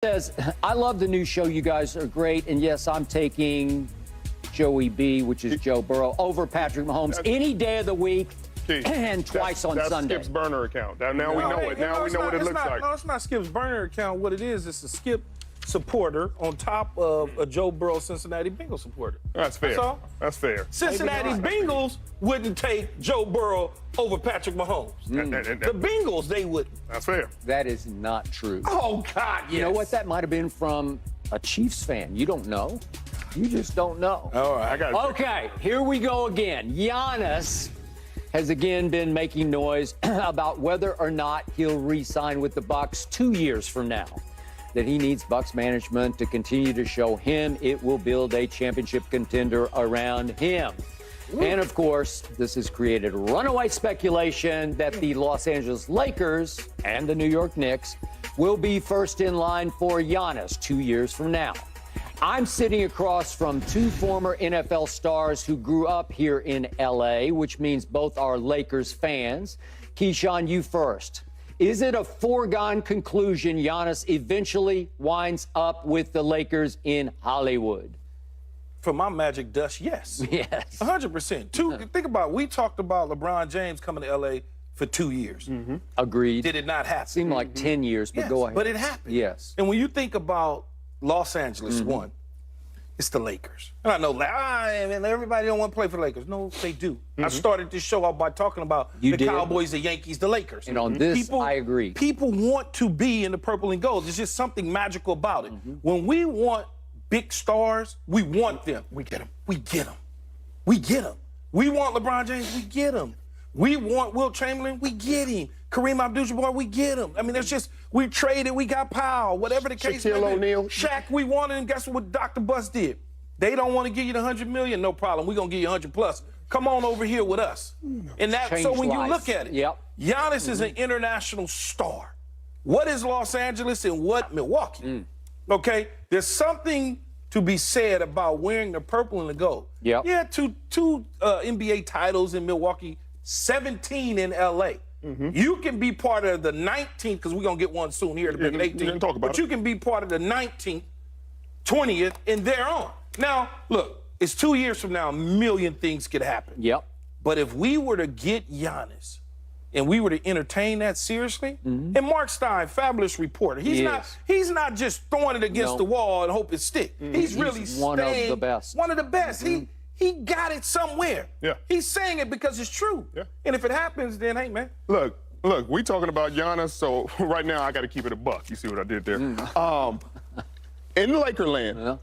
Says, I love the new show. You guys are great. And yes, I'm taking Joey B, which is Joe Burrow, over Patrick Mahomes any day of the week and twice on Sunday. That's Skip's burner account. Now we know it. Now we know what it looks like. No, it's not Skip's burner account. What it is, it's a Skip supporter on top of a Joe Burrow Cincinnati Bengals supporter. That's fair. That's all. That's fair. Cincinnati Bengals wouldn't take Joe Burrow over Patrick Mahomes. The Bengals, they would. That's fair. That is not true. Oh, God, yes. You know what? That might have been from a Chiefs fan. You don't know. You just don't know. All right, I got it. Okay, here we go again. Giannis has again been making noise about whether or not he'll re-sign with the Bucks 2 years from now. That he needs Bucks management to continue to show him it will build a championship contender around him. Ooh. And of course, this has created runaway speculation that the Los Angeles Lakers and the New York Knicks will be first in line for Giannis 2 years from now. I'm sitting across from two former NFL stars who grew up here in LA, which means both are Lakers fans. Keyshawn, you first. Is it a foregone conclusion Giannis eventually winds up with the Lakers in Hollywood? For my magic dust, yes. Yes. 100%. Think about it. We talked about LeBron James coming to L.A. for 2 years. Agreed. Did it not happen? Seemed like 10 years, but go ahead. But it happened. Yes. And when you think about Los Angeles, one, it's the Lakers. And I know, man, everybody don't want to play for the Lakers. No, they do. I started this show out by talking about Cowboys, the Yankees, the Lakers. And on this, I agree. People want to be in the purple and gold. There's just something magical about it. When we want big stars, we want them. We get them. We get them. We get them. We want LeBron James, we get him. We want Wilt Chamberlain, we get him. Kareem Abdul-Jabbar, we get him. I mean, there's just, we traded, we got Powell, whatever the case may be. Shaquille O'Neal. Shaq, we wanted him. Guess what Dr. Bus did? They don't want to give you the $100 million, no problem. We're going to give you 100 plus. Come on over here with us. And that, so when you look at it, Giannis is an international star. What is Los Angeles and what Milwaukee? Okay? There's something to be said about wearing the purple and the gold. Yeah, two NBA titles in Milwaukee, 17 in L.A. You can be part of the 19th, because we're going to get one soon here, the big 18th. But you can be part of the 19th, 20th, and thereon. Now, look, it's 2 years from now, a million things could happen. But if we were to get Giannis and we were to entertain that seriously, and Mark Stein, fabulous reporter, he's not just throwing it against the wall and hope it stick. He's really one of the best. One of the best. He got it somewhere. He's saying it because it's true. And if it happens, then hey, man. Look, we talking about Giannis, so right now I got to keep it a buck. You see what I did there? In Lakerland,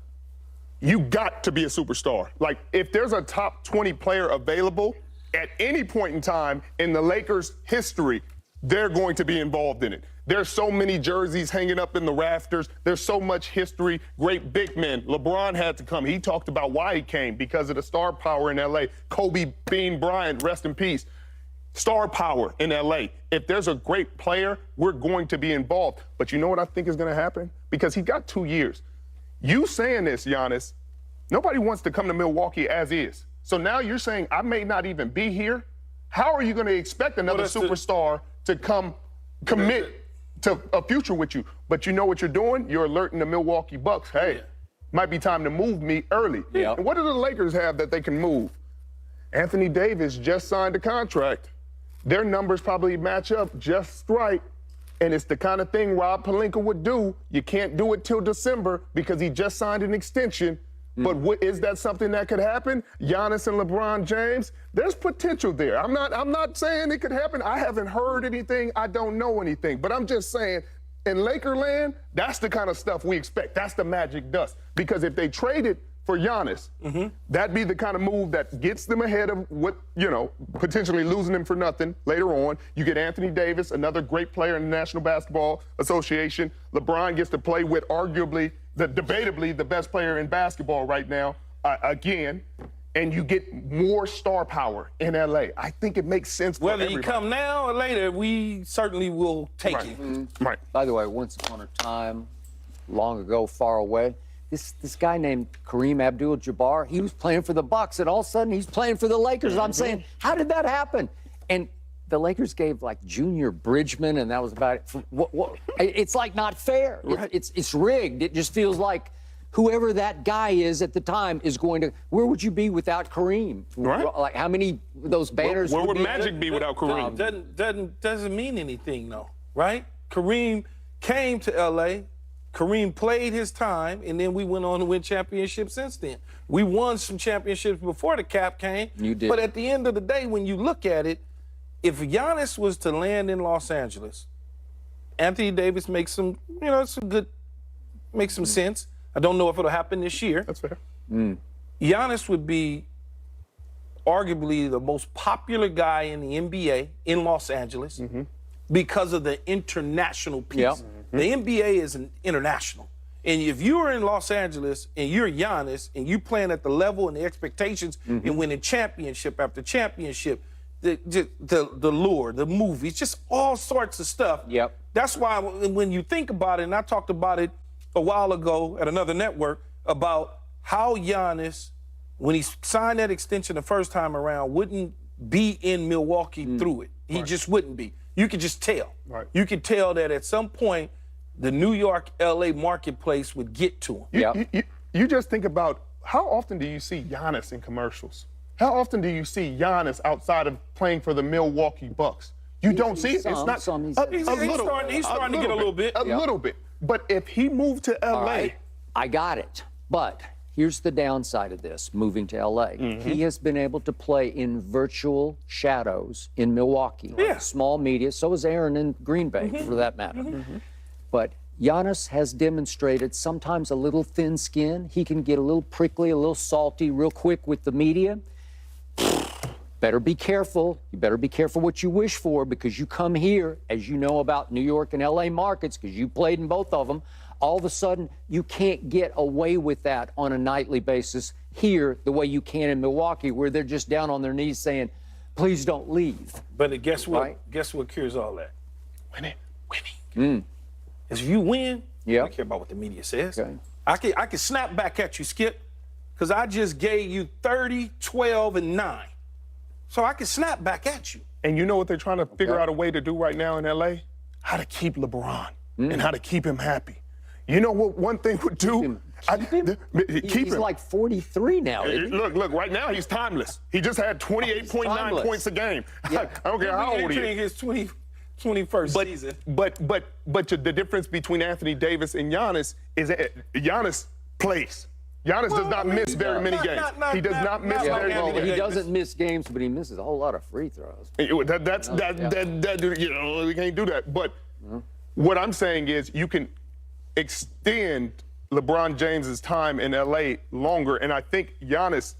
you got to be a superstar. Like, if there's a top 20 player available at any point in time in the Lakers' history, they're going to be involved in it. There's so many jerseys hanging up in the rafters. There's so much history. Great big men. LeBron had to come. He talked about why he came, because of the star power in L.A. Kobe Bean Bryant, rest in peace. Star power in L.A. If there's a great player, we're going to be involved. But you know what I think is going to happen? Because he got 2 years. You saying this, Giannis, nobody wants to come to Milwaukee as is. So now you're saying I may not even be here. How are you going to expect another superstar to come commit to a future with you? But you know what you're doing? You're alerting the Milwaukee Bucks. Hey, might be time to move me early. And what do the Lakers have that they can move? Anthony Davis just signed a contract. Their numbers probably match up just right. And it's the kind of thing Rob Pelinka would do. You can't do it till December because he just signed an extension. But is that something that could happen? Giannis and LeBron James, there's potential there. I'm not saying it could happen. I haven't heard anything. I don't know anything. But I'm just saying, in Lakerland, that's the kind of stuff we expect. That's the magic dust. Because if they traded for Giannis, that'd be the kind of move that gets them ahead of what, potentially losing him for nothing later on. You get Anthony Davis, another great player in the National Basketball Association. LeBron gets to play with arguably, debatably, the best player in basketball right now, again. And you get more star power in L.A. I think it makes sense for everybody. Whether you come now or later, we certainly will take it. By the way, once upon a time, long ago, far away, this guy named Kareem Abdul-Jabbar, he was playing for the Bucks, and all of a sudden he's playing for the Lakers. And I'm saying, how did that happen? And the Lakers gave like Junior Bridgman, and that was about it. It's like not fair. Right. It's rigged. It just feels like whoever that guy is at the time is going to. Where would you be without Kareem? Right. Like how many of those banners? Where would Magic be without Kareem? Doesn't mean anything though, right? Kareem came to LA. Kareem played his time, and then we went on to win championships since then. We won some championships before the cap came. You did. But at the end of the day, when you look at it, if Giannis was to land in Los Angeles, Anthony Davis makes some, makes some sense. I don't know if it'll happen this year. That's fair. Giannis would be arguably the most popular guy in the NBA in Los Angeles because of the international piece. Yep. The NBA is an international. And if you're in Los Angeles and you're Giannis and you playing at the level and the expectations and winning championship after championship, the lure, the movies, just all sorts of stuff. Yep. That's why when you think about it, and I talked about it a while ago at another network about how Giannis, when he signed that extension the first time around, wouldn't be in Milwaukee through it. He just wouldn't be. You could just tell. Right. You could tell that at some point the New York, LA marketplace would get to him. You just think about how often do you see Giannis in commercials? How often do you see Giannis outside of playing for the Milwaukee Bucks? You don't see it. It's not He's starting to get a little bit. A little bit. But if he moved to LA, right. I got it. But here's the downside of this, moving to LA. He has been able to play in virtual shadows in Milwaukee. Yeah. Small media, so is Aaron in Green Bay, for that matter. But Giannis has demonstrated sometimes a little thin skin. He can get a little prickly, a little salty real quick with the media. Better be careful. You better be careful what you wish for, because you come here, as you know about New York and LA markets, because you played in both of them, all of a sudden you can't get away with that on a nightly basis here the way you can in Milwaukee, where they're just down on their knees saying, please don't leave. But guess what? Right. Guess what cures all that? winning. If you win, I Yep. don't care about what the media says. Okay. I can snap back at you, Skip, because I just gave you 30, 12, and 9. So I can snap back at you. And you know what they're trying to figure out a way to do right now in LA? How to keep LeBron and how to keep him happy. You know what one thing would do? Keep He's him. like 43 now, isn't he? Look, right now he's timeless. He just had 28.9 points a game. Yeah. I don't care how old he entering is. his 21st season. But the difference between Anthony Davis and Giannis is that Giannis plays. Giannis does not miss very many games. He does not miss not very like many Anthony games. He doesn't miss games, but he misses a whole lot of free throws. That you know, we can't do that. But what I'm saying is you can extend LeBron James's time in LA longer, and I think Giannis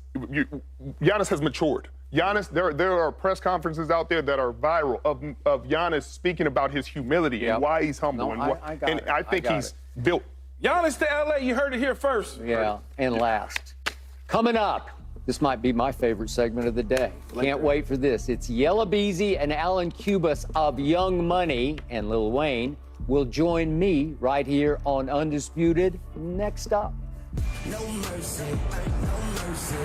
has matured. Giannis, there are press conferences out there that are viral of Giannis speaking about his humility and why he's humble. I think he's built. Giannis to LA, you heard it here first. Yeah, and last. Coming up, this might be my favorite segment of the day. Can't wait for this. It's Yella Beezy and Alan Cubas of Young Money, and Lil Wayne will join me right here on Undisputed next up. No mercy, no mercy.